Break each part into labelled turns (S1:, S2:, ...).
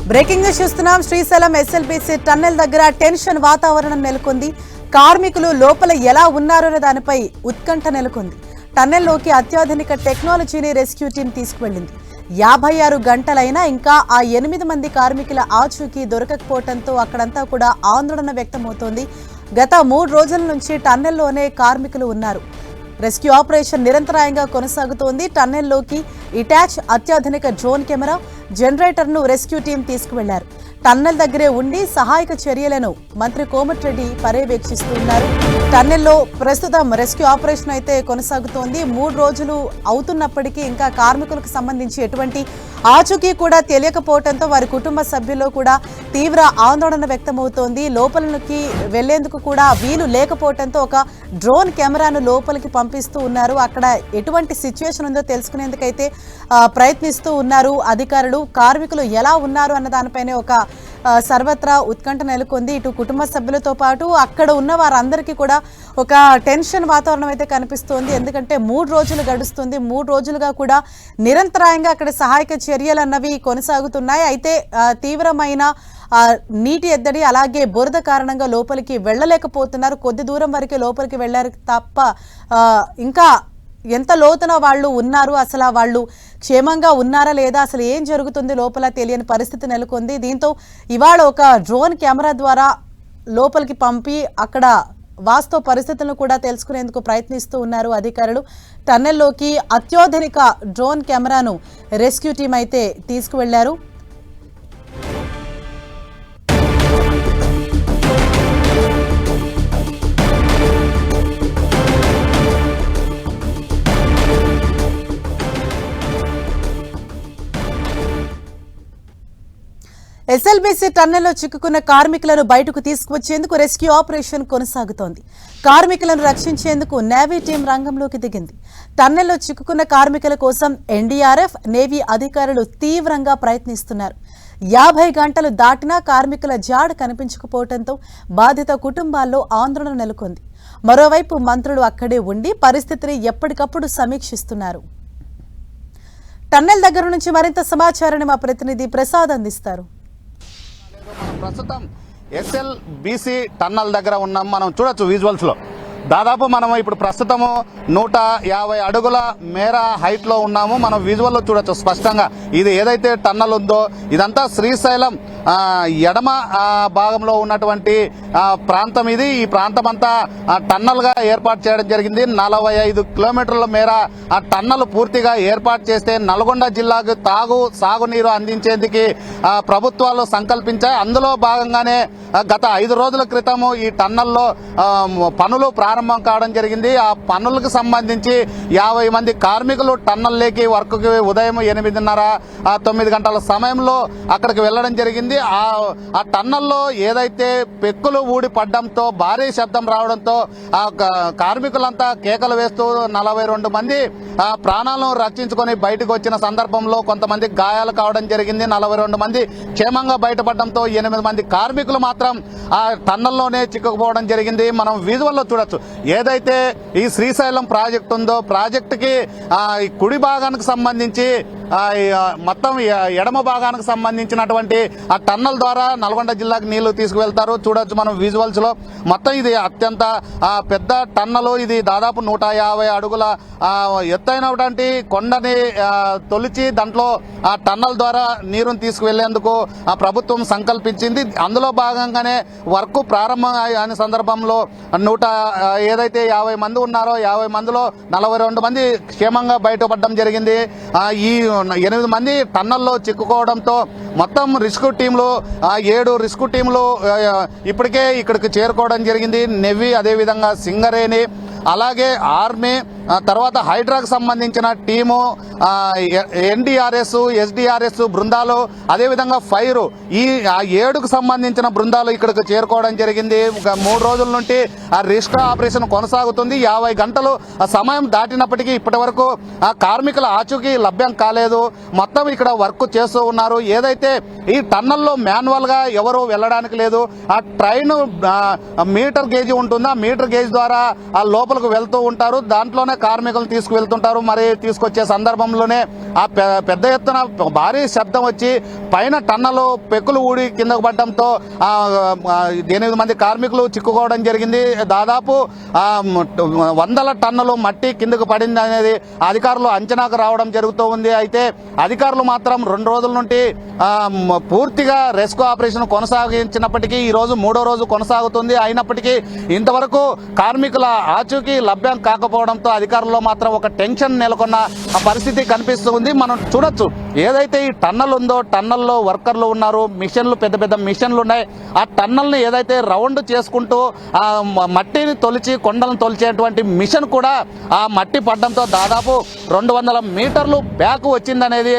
S1: Breaking news చూస్తున్నాం. Srisailam SLBC tunnel దగ్గర tension వాతావరణం నెలకొంది. కార్మికులు లోపల ఎలా ఉన్నారో అనే దానిపై ఉత్కంఠ నెలకొంది. టన్నెల్లోకి అత్యాధునిక టెక్నాలజీని రెస్క్యూ టీం తీసుకువెళ్లింది. 56 గంటలైనా ఇంకా ఆ 8 మంది కార్మికుల ఆచూకీ దొరకకపోవడంతో అక్కడంతా కూడా ఆందోళన వ్యక్తమవుతోంది. గత 3 రోజుల నుంచి టన్నెల్లోనే కార్మికులు ఉన్నారు. రెస్క్యూ ఆపరేషన్ నిరంతరాయంగా కొనసాగుతోంది. టన్నెల్లోకి ఇటాచ్ అత్యాధునిక డ్రోన్ కెమెరా, జనరేటర్ను రెస్క్యూ టీం తీసుకువెళ్లారు. టన్నెల్ దగ్గరే ఉండి సహాయక చర్యలను మంత్రి కోమటిరెడ్డి పర్యవేక్షిస్తున్నారు. టన్నెల్లో ప్రస్తుతం రెస్క్యూ ఆపరేషన్ అయితే కొనసాగుతోంది. 3 రోజులు అవుతున్నప్పటికీ ఇంకా కార్మికులకు సంబంధించి ఎటువంటి ఆచూకీ కూడా తెలియకపోవడంతో వారి కుటుంబ సభ్యుల్లో కూడా తీవ్ర ఆందోళన వ్యక్తమవుతోంది. లోపలికి వెళ్లేందుకు కూడా వీలు లేకపోవడంతో ఒక డ్రోన్ కెమెరాను లోపలికి పంపిస్తూ ఉన్నారు. అక్కడ ఎటువంటి సిచ్యువేషన్ ఉందో తెలుసుకునేందుకైతే ప్రయత్నిస్తూ ఉన్నారు అధికారులు. కార్మికులు ఎలా ఉన్నారు అన్న దానిపైనే ఒక సర్వత్రా ఉత్కంఠ నెలకొంది. ఇటు కుటుంబ సభ్యులతో పాటు అక్కడ ఉన్న వారందరికీ కూడా ఒక టెన్షన్ వాతావరణం అయితే కనిపిస్తోంది. ఎందుకంటే 3 రోజులు గడుస్తుంది. 3 రోజులుగా కూడా నిరంతరాయంగా అక్కడ సహాయక చర్యలు అన్నవి కొనసాగుతున్నాయి. అయితే తీవ్రమైన నీటి ఎద్దడి అలాగే బురద కారణంగా లోపలికి వెళ్ళలేకపోతున్నారు. కొద్ది దూరం వరకే లోపలికి వెళ్లారు తప్ప ఇంకా ఎంత లోతున వాళ్ళు ఉన్నారు, అసలు వాళ్ళు క్షేమంగా ఉన్నారా లేదా, అసలు ఏం జరుగుతుంది లోపల తెలియని పరిస్థితి నెలకొంది. దీంతో ఇవాళ ఒక డ్రోన్ కెమెరా ద్వారా లోపలికి పంపి అక్కడ వాస్తవ పరిస్థితులను కూడా తెలుసుకునేందుకు ప్రయత్నిస్తూ ఉన్నారు అధికారులు. టన్నెల్లోకి అత్యాధునిక డ్రోన్ కెమెరాను రెస్క్యూ టీం అయితే తీసుకువెళ్లారు. ఎస్ఎల్బీసీ టన్నెల్లో చిక్కుకున్న కార్మికులను బయటకు తీసుకువచ్చేందుకు రెస్క్యూ ఆపరేషన్ కొనసాగుతోంది. కార్మికులను రక్షించేందుకు నేవీ టీం రంగంలోకి దిగింది. టన్నెల్లో చిక్కుకున్న కార్మికుల కోసం ఎన్డీఆర్ఎఫ్, నేవీ అధికారులు తీవ్రంగా ప్రయత్నిస్తున్నారు. 50 గంటలు దాటినా కార్మికుల జాడ కనిపించకపోవడంతో బాధిత కుటుంబాల్లో ఆందోళన నెలకొంది. మరోవైపు మంత్రులు అక్కడే ఉండి పరిస్థితిని ఎప్పటికప్పుడు సమీక్షిస్తున్నారు. టన్నెల్ దగ్గర నుంచి మరింత సమాచారాన్ని మా ప్రతినిధి ప్రసాద్ అందిస్తారు.
S2: ప్రస్తుతం ఎస్ఎల్బీసీ టన్నల్ దగ్గర ఉన్నాం. మనం చూడొచ్చు విజువల్స్ లో దాదాపు మనం ఇప్పుడు ప్రస్తుతము 150 అడుగుల మేర హైట్ లో ఉన్నాము. మనం విజువల్ లో చూడొచ్చు స్పష్టంగా. ఇది ఏదైతే టన్నల్ ఉందో ఇదంతా శ్రీశైలం ఎడమ భాగంలో ఉన్నటువంటి ప్రాంతం ఇది. ఈ ప్రాంతం అంతా టన్నల్ గా ఏర్పాటు చేయడం జరిగింది. 45 కిలోమీటర్ల మేర ఆ టన్నల్ పూర్తిగా ఏర్పాటు చేస్తే నల్గొండ జిల్లాకు సాగునీరు అందించేందుకు ప్రభుత్వాలు సంకల్పించాయి. అందులో భాగంగానే గత 5 రోజుల క్రితము ఈ టన్నల్లో పనులు ప్రారంభం కావడం జరిగింది. ఆ పనులకు సంబంధించి 50 మంది కార్మికులు టన్నల్లోకి వర్క్కి ఉదయం 8:30 9 గంటల సమయంలో అక్కడికి వెళ్లడం జరిగింది. ఆ టన్నల్లో ఏదైతే పెక్కులు ఊడి పడ్డంతో భారీ శబ్దం రావడంతో ఆ కార్మికులంతా కేకలు వేస్తూ 42 మంది ప్రాణాలను రక్షించుకొని బయటకు వచ్చిన సందర్భంలో కొంతమంది గాయాలు కావడం జరిగింది. 42 మంది క్షేమంగా బయటపడడంతో 8 మంది కార్మికులు మాత్రం ఆ టన్నల్లోనే చిక్కుకుపోవడం జరిగింది. మనం విజువల్లో చూడొచ్చు. ఏదైతే ఈ శ్రీశైలం ప్రాజెక్టు ఉందో ప్రాజెక్టుకి కుడి భాగానికి సంబంధించి మొత్తం ఎడమ భాగానికి సంబంధించినటువంటి ఆ టన్నల్ ద్వారా నల్గొండ జిల్లాకు నీళ్లు తీసుకువెళ్తారు. చూడొచ్చు మనం విజువల్స్ లో. మొత్తం ఇది అత్యంత పెద్ద టన్నలు. ఇది దాదాపు 150 అడుగుల ఎత్తైనటువంటి కొండని తొలిచి దాంట్లో ఆ టన్నల్ ద్వారా నీరుని తీసుకువెళ్లేందుకు ఆ ప్రభుత్వం సంకల్పించింది. అందులో భాగంగానే వర్క్ ప్రారంభం అయిన సందర్భంలో ఏదైతే 50 మంది ఉన్నారో 50 మందిలో 42 మంది క్షేమంగా బయటపడడం జరిగింది. ఈ 8 మంది టన్నల్లో చిక్కుకోవడంతో మొత్తం రిస్క్ టీంలు 7 రిస్క్ టీంలు ఇప్పటికే ఇక్కడికి చేరుకోవడం జరిగింది. నెవీ, అదేవిధంగా సింగరేణి, అలాగే ఆర్మీ, తర్వాత హైడ్రాకు సంబంధించిన టీము, ఎన్డీఆర్ఎస్, ఎస్డీఆర్ఎస్ బృందాలు, అదేవిధంగా ఫైర్, ఈ 7కు సంబంధించిన బృందాలు ఇక్కడికి చేరుకోవడం జరిగింది. 3 రోజుల నుండి ఆ రెస్క్యూ ఆపరేషన్ కొనసాగుతుంది. 50 గంటలు సమయం దాటినప్పటికీ ఇప్పటి వరకు ఆ కార్మికుల ఆచూకీ లభ్యం కాలేదు. మొత్తం ఇక్కడ వర్క్ చేస్తూ ఉన్నారు. ఏదైతే ఈ టన్నల్లో మాన్యువల్ గా ఎవరు వెళ్ళడానికి లేదు. ఆ ట్రైన్ మీటర్ గేజ్ ఉంటుందో ఆ మీటర్ గేజ్ ద్వారా ఆ లోపల లోపలికి వెళ్తూ ఉంటారు. దాంట్లోనే కార్మికులు తీసుకువెళ్తుంటారు. మరి తీసుకొచ్చే సందర్భంలోనే ఆ పెద్ద ఎత్తున భారీ శబ్దం వచ్చి పైన టన్నలు పెక్కులు ఊడి కిందకు పడడంతో 8 మంది కార్మికులు చిక్కుకోవడం జరిగింది. దాదాపు 100 టన్నులు మట్టి కిందకు పడింది అనేది అధికారులు అంచనాకు రావడం జరుగుతూ ఉంది. అయితే అధికారులు మాత్రం 2 రోజుల నుండి పూర్తిగా రెస్క్యూ ఆపరేషన్ కొనసాగించినప్పటికీ ఈ రోజు 3వ రోజు కొనసాగుతుంది. అయినప్పటికీ ఇంతవరకు కార్మికుల ఆచూకీ లభ్యం కాకపోవడంతో అధికారుల్లో మాత్రం ఒక టెన్షన్ నెలకొన్న పరిస్థితి కనిపిస్తుంది. మనం చూడొచ్చు, ఏదైతే ఈ టన్నల్ ఉందో టన్నల్లో వర్కర్లు ఉన్నారు, మిషన్లు పెద్ద పెద్ద మిషన్లు ఉన్నాయి. ఆ టన్నల్ని ఏదైతే రౌండ్ చేసుకుంటూ ఆ మట్టిని తొలిచి కొండలను తొలిచేటువంటి మిషన్ కూడా ఆ మట్టి పడడంతో దాదాపు 200 మీటర్లు బ్యాక్ వచ్చిందనేది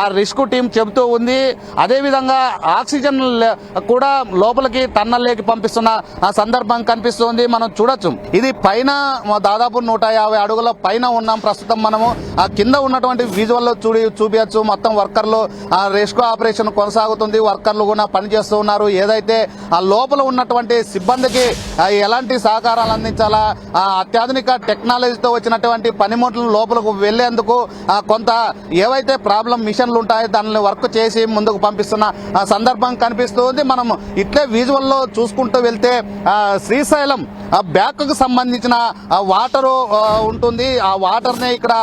S2: ఆ రెస్క్యూ టీం చెబుతూ ఉంది. అదేవిధంగా ఆక్సిజన్ కూడా లోపలికి టన్నల్లోకి పంపిస్తున్న ఆ సందర్భం కనిపిస్తుంది. మనం చూడొచ్చు, ఇది పైన దాదాపు 150 అడుగుల పైన ఉన్నాం ప్రస్తుతం. మనము ఆ కింద ఉన్నటువంటి విజువల్లో చూపించచ్చు. మొత్తం వర్కర్లు ఆ రెస్క్యూ ఆపరేషన్ కొనసాగుతుంది. వర్కర్లు కూడా పనిచేస్తూ ఉన్నారు. ఏదైతే ఆ లోపల ఉన్నటువంటి సిబ్బందికి ఎలాంటి సహకారాలు అందించాలా, అత్యాధునిక టెక్నాలజీతో వచ్చినటువంటి పనిముట్లను లోపలకు వెళ్లేందుకు కొంత ఏవైతే ప్రాబ్లం మిషన్లు ఉంటాయో దానిని వర్క్ చేసి ముందుకు పంపిస్తున్న సందర్భం కనిపిస్తుంది. మనం ఇట్లే విజువల్లో చూసుకుంటూ వెళ్తే శ్రీశైలం బ్యాక్ కు సంబంధించిన వాటరు ఉంటుంది. ఆ వాటర్ ని ఇక్కడ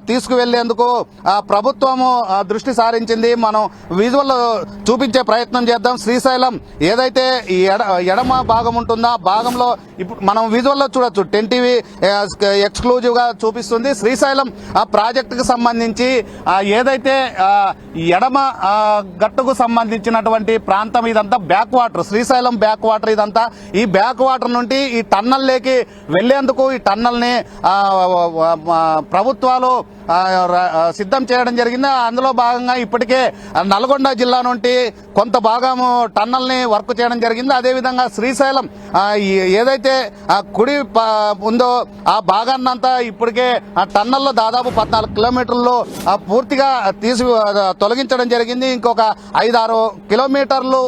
S2: తీసుకువెళ్లేందుకు ప్రభుత్వము దృష్టి సారించింది. మనం విజువల్ చూపించే ప్రయత్నం చేద్దాం. శ్రీశైలం ఏదైతే ఎడమ భాగం ఉంటుందో ఆ భాగంలో ఇప్పుడు మనం విజువల్లో చూడొచ్చు, 10TV ఎక్స్క్లూజివ్ గా చూపిస్తుంది. శ్రీశైలం ప్రాజెక్టుకు సంబంధించి ఏదైతే ఎడమ గట్టుకు సంబంధించినటువంటి ప్రాంతం ఇదంతా back water, Srisailam back water ఇదంతా. ఈ బ్యాక్ వాటర్ నుండి ఈ టన్నల్లోకి వెళ్లేందుకు ఈ టన్నల్ని ప్రభుత్వాలు సిద్ధం చేయడం జరిగింది. అందులో భాగంగా ఇప్పటికే నల్గొండ జిల్లా నుండి కొంత భాగము టన్నల్ని వర్క్ చేయడం జరిగింది. అదేవిధంగా శ్రీశైలం ఏదైతే కుడి ఉందో ఆ భాగాన్నంతా ఇప్పటికే ఆ టన్నల్లో దాదాపు 14 కిలోమీటర్లు పూర్తిగా తొలగించడం జరిగింది. ఇంకొక 5-6 కిలోమీటర్లు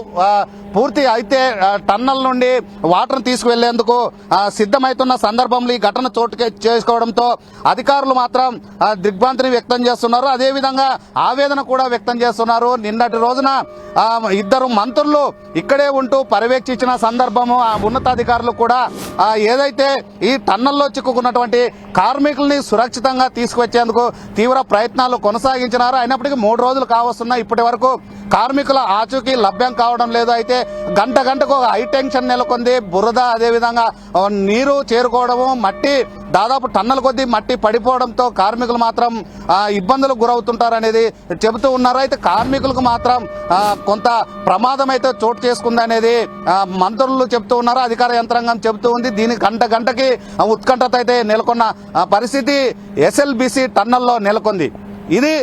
S2: పూర్తి అయితే టన్నల్ నుండి వాటర్ తీసుకువెళ్లేందుకు సిద్ధమవుతున్న సందర్భంలో ఈ ఘటన చోటు చేసుకోవడంతో అధికారులు మాత్రం దిగ్భ్రాంతిని వ్యక్తం చేస్తున్నారు. అదేవిధంగా ఆవేదన కూడా వ్యక్తం చేస్తున్నారు. నిన్నటి రోజున 2 మంత్రులు ఇక్కడే ఉంటూ పర్యవేక్షించిన సందర్భము ఆ ఉన్నతాధికారులు కూడా ఏదైతే ఈ టన్నల్లో చిక్కుకున్నటువంటి కార్మికుల్ని సురక్షితంగా తీసుకువచ్చేందుకు తీవ్ర ప్రయత్నాలు కొనసాగించినారు. అయినప్పటికీ 3 రోజులు కావస్తున్నా ఇప్పటి వరకు కార్మికుల ఆచూకీ లభ్యం కావడం లేదు. అయితే గంటకు ఒక హై టెన్షన్ నెలకొంది. బురద, అదేవిధంగా నీరు చేరుకోవడము, మట్టి దాదాపు టన్నుల కొద్దీ మట్టి పడిపోవడంతో కార్మికులు మాత్రం ఇబ్బందులకు గురవుతుంటారనేది చెబుతూ ఉన్నారు. అయితే కార్మికులకు మాత్రం కొంత ప్రమాదం అయితే చోటు చేసుకుంది అనేది మంత్రులు చెబుతూ ఉన్నారు, అధికార యంత్రాంగం చెబుతూ ఉంది. దీనికి గంటకి ఉత్కంఠత అయితే నెలకొన్న పరిస్థితి ఎస్ఎల్బీసీ టన్నల్లో నెలకొంది. ఇది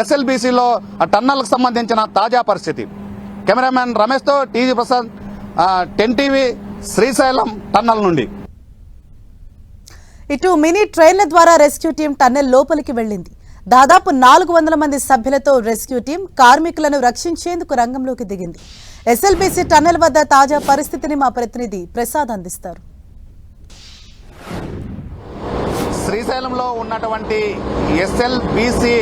S2: ఎస్ఎల్బీసీలో టన్నల్కు సంబంధించిన తాజా పరిస్థితి. కెమెరామ్యాన్ రమేష్తో TG Prasad, 10TV Srisailam tunnel నుండి.
S1: ఇటు మినీ ట్రైన్ల ద్వారా రెస్క్యూ టీం టన్నెల్ లోపలికి వెళ్లింది. దాదాపు 400 మంది సభ్యులతో రెస్క్యూ టీం కార్మికులను రక్షించేందుకు రంగంలోకి దిగింది. ఎస్ఎల్బీసీ టన్నెల్ వద్ద తాజా పరిస్థితిని మా ప్రతినిధి ప్రసాద్ అందిస్తారు.
S2: శ్రీశైలంలో ఉన్నటువంటి ఎస్ఎల్బీసీ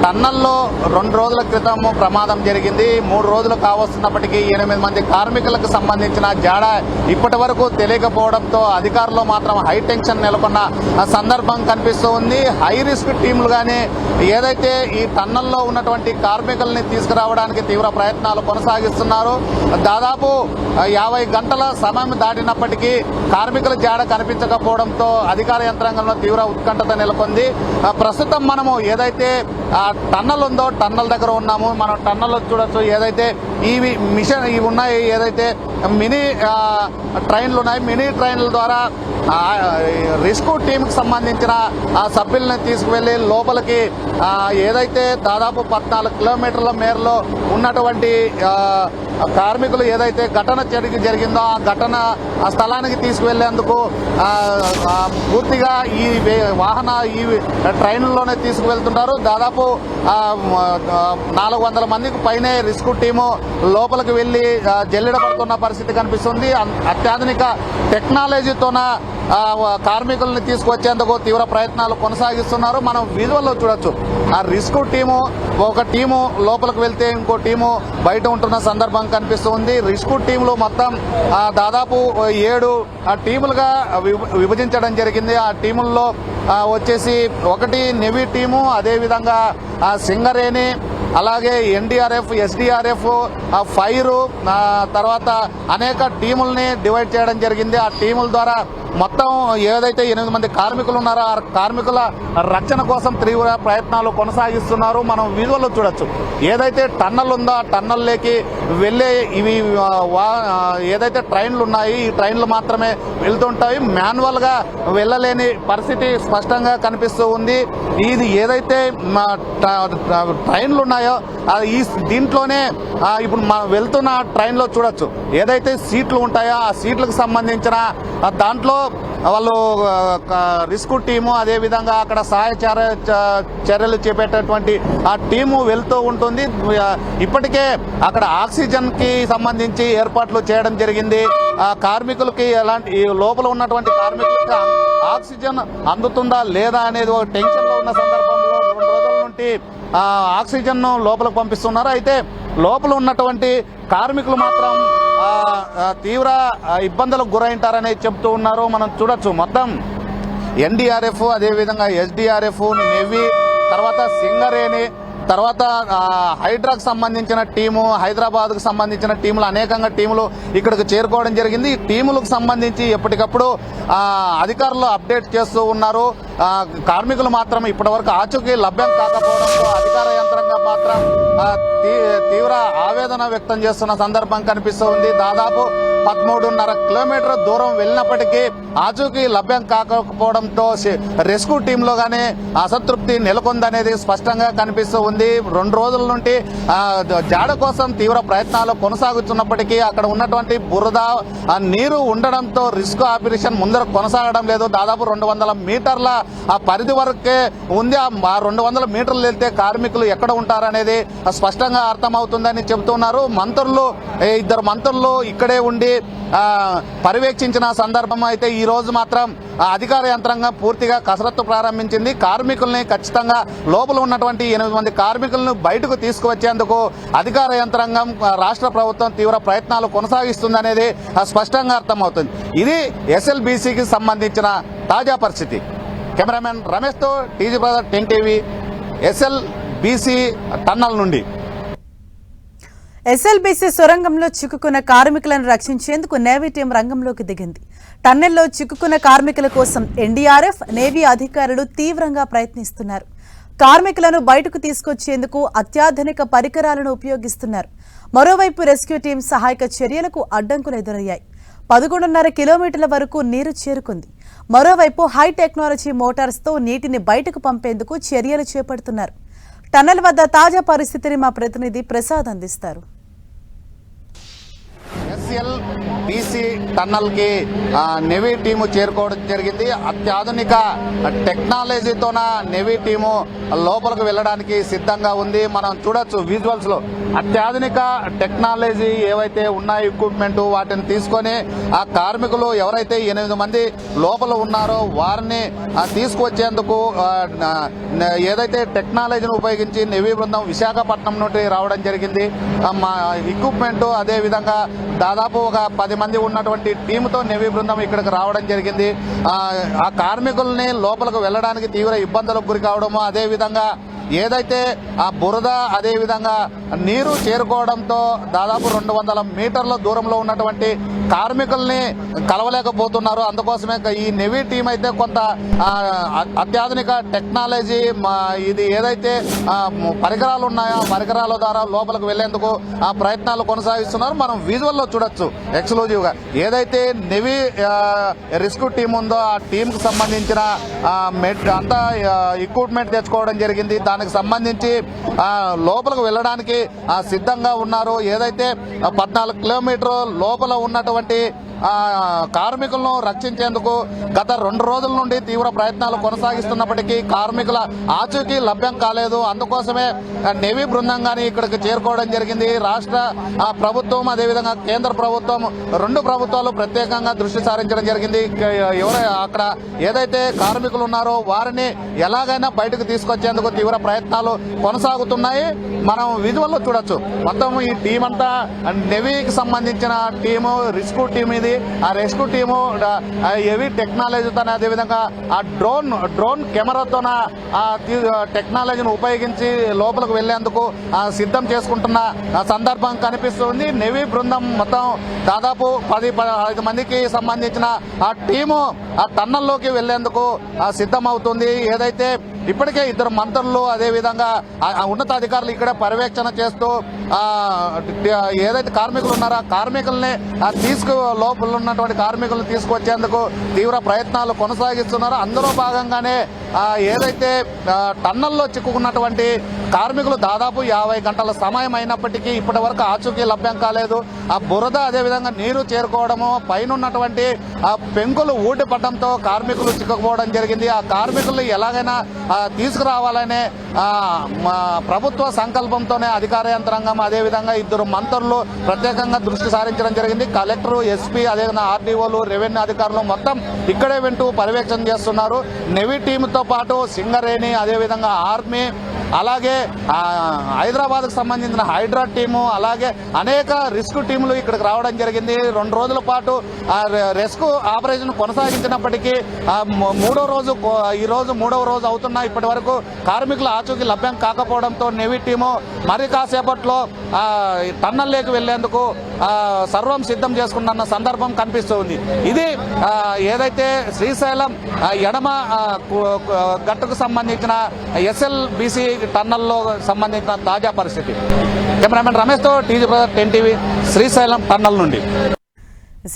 S2: టన్నల్లో 2 రోజుల క్రితం ప్రమాదం జరిగింది. 3 రోజులు కావస్తున్నప్పటికీ 8 మంది కార్మికులకు సంబంధించిన జాడ ఇప్పటి వరకు తెలియకపోవడంతో అధికారులు మాత్రం హై టెన్షన్ నెలకొన్న సందర్భం కనిపిస్తూ ఉంది. హై రిస్క్ టీంలు కానీ ఏదైతే ఈ టన్నల్లో ఉన్నటువంటి కార్మికుల్ని తీసుకురావడానికి తీవ్ర ప్రయత్నాలు కొనసాగిస్తున్నారు. దాదాపు 50 గంటల సమయం దాటినప్పటికీ కార్మికుల జాడ కనిపించకపోవడంతో అధికార యంత్రాంగంలో తీవ్ర ఉత్కంఠత నెలకొంది. ప్రస్తుతం మనము ఏదైతే టన్నల్ ఉందో టన్నల్ దగ్గర ఉన్నాము. మనం టన్నల్లో చూడొచ్చు, ఏదైతే ఇవి మిషన్ ఇవి ఉన్నాయి, ఏదైతే మినీ ట్రైన్లు ఉన్నాయి. మినీ ట్రైన్ల ద్వారా రెస్క్యూ టీంకి సంబంధించిన ఆ సభ్యుల్ని తీసుకువెళ్లి లోపలికి ఏదైతే దాదాపు 14 కిలోమీటర్ల మేరలో ఉన్నటువంటి కార్మికులు ఏదైతే ఘటన జరిగిందో ఆ ఘటన ఆ స్థలానికి తీసుకువెళ్లేందుకు పూర్తిగా ఈ ఈ ట్రైన్లోనే తీసుకువెళ్తుంటారు. దాదాపు 400 మందికి పైనే రెస్క్యూ టీము లోపలికి వెళ్లి జల్లెడ పడుతున్న పరిస్థితి కనిపిస్తుంది. అత్యాధునిక టెక్నాలజీతోన కార్మికుల్ని తీసుకొచ్చేందుకు తీవ్ర ప్రయత్నాలు కొనసాగిస్తున్నారు. మనం విజువల్లో చూడొచ్చు. ఆ రిస్క్ టీము, ఒక టీము లోపలికి వెళ్తే ఇంకో టీము బయట ఉంటున్న సందర్భం కనిపిస్తుంది. రిస్క్ టీంలు మొత్తం దాదాపు 7 టీములుగా విభజించడం జరిగింది. ఆ టీముల్లో వచ్చేసి ఒకటి నేవీ టీము, అదేవిధంగా సింగరేణి, అలాగే ఎన్డీఆర్ఎఫ్, ఎస్డీఆర్ఎఫ్, ఫైరు, తర్వాత అనేక టీముల్ని డివైడ్ చేయడం జరిగింది. ఆ టీముల ద్వారా మొత్తం ఏదైతే 8 మంది కార్మికులు ఉన్నారో ఆ కార్మికుల రక్షణ కోసం తీవ్ర ప్రయత్నాలు కొనసాగిస్తున్నారు. మనం విజువల్లో చూడొచ్చు. ఏదైతే టన్నల్ ఉందో ఆ టన్నల్లోకి వెళ్ళే ఇవి ఏదైతే ట్రైన్లు ఉన్నాయి, ఈ ట్రైన్లు మాత్రమే వెళ్తుంటాయి. మాన్యువల్ గా వెళ్ళలేని పరిస్థితి స్పష్టంగా కనిపిస్తూ ఉంది. ఇది ఏదైతే ట్రైన్లు ఉన్నాయో ఈ దీంట్లోనే ఇప్పుడు వెళ్తున్న ట్రైన్లో చూడొచ్చు. ఏదైతే సీట్లు ఉంటాయో ఆ సీట్లకు సంబంధించిన దాంట్లో వాళ్ళు రిస్క్ టీము, అదేవిధంగా అక్కడ సహాయ చర్యలు చేపట్టేటువంటి ఆ టీము వెళ్తూ ఉంటుంది. ఇప్పటికే అక్కడ ఆక్సిజన్ కి సంబంధించి ఏర్పాట్లు చేయడం జరిగింది. కార్మికులకి ఎలాంటి లోపల ఉన్నటువంటి కార్మికులకి ఆక్సిజన్ అందుతుందా లేదా అనేది ఒక టెన్షన్ లో ఉన్న సందర్భంలో 2 రోజుల నుండి ఆక్సిజన్ లోపలికి పంపిస్తున్నారు. అయితే లోపల ఉన్నటువంటి కార్మికులు మాత్రం తీవ్ర ఇబ్బందులకు గురైంటారని చెప్తూ ఉన్నారు. మనం చూడొచ్చు. మొత్తం ఎన్డీఆర్ఎఫ్, అదేవిధంగా ఎస్డీఆర్ఎఫ్, నేవీ, తర్వాత సింగరేణి, తర్వాత హైడ్రాకు సంబంధించిన టీము, హైదరాబాద్కు సంబంధించిన టీములు, అనేకంగా టీములు ఇక్కడికి చేరుకోవడం జరిగింది. ఈ టీములకు సంబంధించి ఎప్పటికప్పుడు అధికారులు అప్డేట్ చేస్తూ ఉన్నారు. కార్మికులు మాత్రం ఇప్పటివరకు ఆచూకీ లభ్యం కాకపోవడంతో అధికార యంత్రాంగం మాత్రం తీవ్ర ఆవేదన వ్యక్తం చేస్తున్న సందర్భం కనిపిస్తూ ఉంది. దాదాపు 13.5 కిలోమీటర్ల దూరం వెళ్ళినప్పటికీ ఆచూకీ లభ్యం కాకపోవడంతో రెస్క్యూ టీంలో గానీ అసంతృప్తి నెలకొందనేది స్పష్టంగా కనిపిస్తూ ఉంది. 2 రోజుల నుండి జాడ కోసం తీవ్ర ప్రయత్నాలు కొనసాగుతున్నప్పటికీ అక్కడ ఉన్నటువంటి బురద, నీరు ఉండడంతో రిస్క్ ఆపరేషన్ ముందర కొనసాగడం లేదు. దాదాపు 200 మీటర్ల పరిధి వరకే ఉంది. ఆ 200 మీటర్లు వెళ్తే కార్మికులు ఎక్కడ ఉంటారనేది స్పష్టంగా అర్థమవుతుందని చెబుతున్నారు. ఇద్దరు మంత్రులు ఇక్కడే ఉండి పర్యవేక్షించిన సందర్భం. అయితే ఈ రోజు మాత్రం అధికార యంత్రాంగం పూర్తిగా కసరత్తు ప్రారంభించింది. కార్మికుల్ని ఖచ్చితంగా లోపల ఉన్నటువంటి 8 మంది కార్మికులను బయటకు తీసుకువచ్చేందుకు అధికార యంత్రాంగం, రాష్ట్ర ప్రభుత్వం తీవ్ర ప్రయత్నాలు కొనసాగిస్తుందనేది స్పష్టంగా అర్థమవుతుంది. ఇది ఎస్ఎల్బీసీకి సంబంధించిన తాజా పరిస్థితి. కెమెరామెన్ రమేష్తో TG brother 10 TV, SLBC tunnel నుండి.
S1: ఎస్ఎల్బీసీ సొరంగంలో చిక్కుకున్న కార్మికులను రక్షించేందుకు నేవీ టీం రంగంలోకి దిగింది. టన్నెల్లో చిక్కుకున్న కార్మికుల కోసం ఎన్డీఆర్ఎఫ్, నేవీ అధికారులు తీవ్రంగా ప్రయత్నిస్తున్నారు. కార్మికులను బయటకు తీసుకొచ్చేందుకు అత్యాధునిక పరికరాలను ఉపయోగిస్తున్నారు. మరోవైపు రెస్క్యూ టీం సహాయక చర్యలకు అడ్డంకులు ఎదురయ్యాయి. 11.5 కిలోమీటర్ల వరకు నీరు చేరుకుంది. మరోవైపు హై టెక్నాలజీ మోటార్స్తో నీటిని బయటకు పంపేందుకు చర్యలు చేపడుతున్నారు. టన్నెల్ వద్ద తాజా పరిస్థితిని మా ప్రతినిధి ప్రసాద్ అందిస్తారు.
S2: ఎస్ఎల్బీసీ టన్నల్ కి నేవీ టీము చేరుకోవడం జరిగింది. అత్యాధునిక టెక్నాలజీతోన నేవీ టీము లోపలికి వెళ్ళడానికి సిద్ధంగా ఉంది. మనం చూడొచ్చు విజువల్స్ లో. అత్యాధునిక టెక్నాలజీ ఏవైతే ఉన్నాయో ఎక్విప్మెంట్, వాటిని తీసుకొని ఆ కార్మికులు ఎవరైతే 8 మంది లోపల ఉన్నారో వారిని తీసుకువచ్చేందుకు ఏదైతే టెక్నాలజీని ఉపయోగించి నేవీ బృందం విశాఖపట్నం నుండి రావడం జరిగింది. మా ఎక్విప్మెంట్, అదే విధంగా దాదాపు ఒక 10 మంది ఉన్నటువంటి టీముతో నేవీ బృందం ఇక్కడికి రావడం జరిగింది. ఆ కార్మికుల్ని లోపలికి వెళ్ళడానికి తీవ్ర ఇబ్బందులకు గురి కావడము, అదేవిధంగా ఏదైతే ఆ బురద, అదేవిధంగా నీరు చేరుకోవడంతో దాదాపు 200 మీటర్ల దూరంలో ఉన్నటువంటి కార్మికుల్ని కలవలేకపోతున్నారు. అందుకోసమే ఈ నేవీ టీం అయితే కొంత అత్యాధునిక టెక్నాలజీ, ఇది ఏదైతే పరికరాలు ఉన్నాయో ఆ పరికరాల ద్వారా లోపలికి వెళ్లేందుకు ఆ ప్రయత్నాలు కొనసాగిస్తున్నారు. మనం విజువల్లో చూడొచ్చు ఎక్స్క్లూజివ్ గా. ఏదైతే నేవీ రెస్క్యూ టీం ఉందో ఆ టీం కు సంబంధించిన అంతా ఎక్విప్మెంట్ తెచ్చుకోవడం జరిగింది. దానికి సంబంధించి లోపలికి వెళ్ళడానికి సిద్ధంగా ఉన్నారు. ఏదైతే 14 కిలోమీటర్ లోపల ఉన్నటువంటి కార్మికులను రక్షించేందుకు గత 2 రోజుల నుండి తీవ్ర ప్రయత్నాలు కొనసాగిస్తున్నప్పటికీ కార్మికుల ఆచూకీ లభ్యం కాలేదు. అందుకోసమే నేవీ బృందం గాని ఇక్కడికి చేరుకోవడం జరిగింది. రాష్ట్ర ప్రభుత్వం అదేవిధంగా కేంద్ర ప్రభుత్వం 2 ప్రభుత్వాలు ప్రత్యేకంగా దృష్టి సారించడం జరిగింది. అక్కడ ఏదైతే కార్మికులు ఉన్నారో వారిని ఎలాగైనా బయటకు తీసుకొచ్చేందుకు తీవ్ర ప్రయత్నాలు కొనసాగుతున్నాయి. మనం విజువల్లో చూడొచ్చు. మొత్తం ఈ టీం అంతా నేవీకి సంబంధించిన టీము, రెస్క్యూ టీం ఇది. ఆ రెస్క్యూ టీము హెవీ టెక్నాలజీతో అదేవిధంగా ఆ డ్రోన్ కెమెరాతోన టెక్నాలజీని ఉపయోగించి లోపలికి వెళ్లేందుకు సిద్ధం చేసుకుంటున్న సందర్భం కనిపిస్తుంది. నేవీ బృందం మొత్తం దాదాపు 10-15 మందికి సంబంధించిన ఆ టీము ఆ టన్నల్లోకి వెళ్లేందుకు సిద్ధమవుతుంది. ఏదైతే ఇప్పటికే 2 మంత్రులు అదేవిధంగా ఉన్నతాధికారులు ఇక్కడ పర్యవేక్షణ చేస్తూ ఏదైతే కార్మికులు ఉన్నారో ఆ కార్మికుల్ని లోపల ఉన్నటువంటి కార్మికులను తీసుకొచ్చేందుకు తీవ్ర ప్రయత్నాలు కొనసాగిస్తున్నారు. అందులో భాగంగానే ఏదైతే టన్నల్లో చిక్కుకున్నటువంటి కార్మికులు దాదాపు 50 గంటల సమయం అయినప్పటికీ ఇప్పటి వరకు ఆచూకీ లభ్యం కాలేదు. ఆ బురద అదేవిధంగా నీరు చేరుకోవడము, పైన ఉన్నటువంటి ఆ పెంకులు ఊడిపడడంతో కార్మికులు చిక్కుకుపోవడం జరిగింది. ఆ కార్మికులు ఎలాగైనా తీసుకురావాలనే ప్రభుత్వ సంకల్పంతోనే అధికార యంత్రాంగం అదేవిధంగా 2 మంత్రులు ప్రత్యేకంగా దృష్టి సారించడం జరిగింది. కలెక్టర్, ఎస్పీ అదేవిధంగా ఆర్డీఓలు, రెవెన్యూ అధికారులు మొత్తం ఇక్కడే వింటూ పర్యవేక్షణ చేస్తున్నారు. నేవీ టీంతో పాటు సింగరేణి అదేవిధంగా ఆర్మీ అలాగే హైదరాబాద్కు సంబంధించిన హైడ్రా టీము అలాగే అనేక రెస్క్యూ టీములు ఇక్కడికి రావడం జరిగింది. 2 రోజుల పాటు రెస్క్యూ ఆపరేషన్ కొనసాగించినప్పటికీ ఈ రోజు మూడవ రోజు అవుతున్నా ఇప్పటి వరకు కార్మికుల ఆచూకీ లభ్యం కాకపోవడంతో నేవీ టీము మరి కాసేపట్లో టన్నల్లోకి వెళ్లేందుకు సర్వం సిద్ధం చేసుకున్న సందర్భం కనిపిస్తుంది. ఇది ఏదైతే శ్రీశైలం ఎడమ గట్టుకు సంబంధించిన SLBC టన్నల్లో సంబంధించిన తాజా పరిస్థితి. కెమెరామెన్ రమేష్తో TG brother 10 TV Srisailam tunnel నుండి.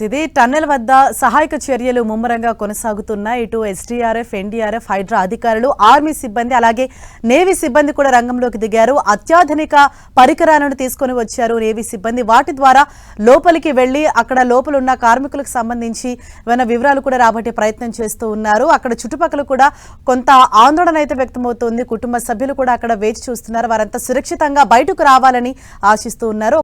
S1: ఇది టన్నెల్ వద్ద సహాయక చర్యలు ముమ్మరంగా కొనసాగుతున్నాయి. ఇటు SDRF, NDRF, హైడ్రా అధికారులు, ఆర్మీ సిబ్బంది అలాగే నేవీ సిబ్బంది కూడా రంగంలోకి దిగారు. అత్యాధునిక పరికరాలను తీసుకొని వచ్చారు నేవీ సిబ్బంది. వాటి ద్వారా లోపలికి వెళ్లి అక్కడ లోపల ఉన్న కార్మికులకు సంబంధించి ఏమైనా వివరాలు కూడా రాబట్టే ప్రయత్నం చేస్తూ ఉన్నారు. అక్కడ చుట్టుపక్కల కూడా కొంత ఆందోళన అయితే వ్యక్తమవుతోంది. కుటుంబ సభ్యులు కూడా అక్కడ వేచి చూస్తున్నారు. వారంతా సురక్షితంగా బయటకు రావాలని ఆశిస్తూ ఉన్నారు.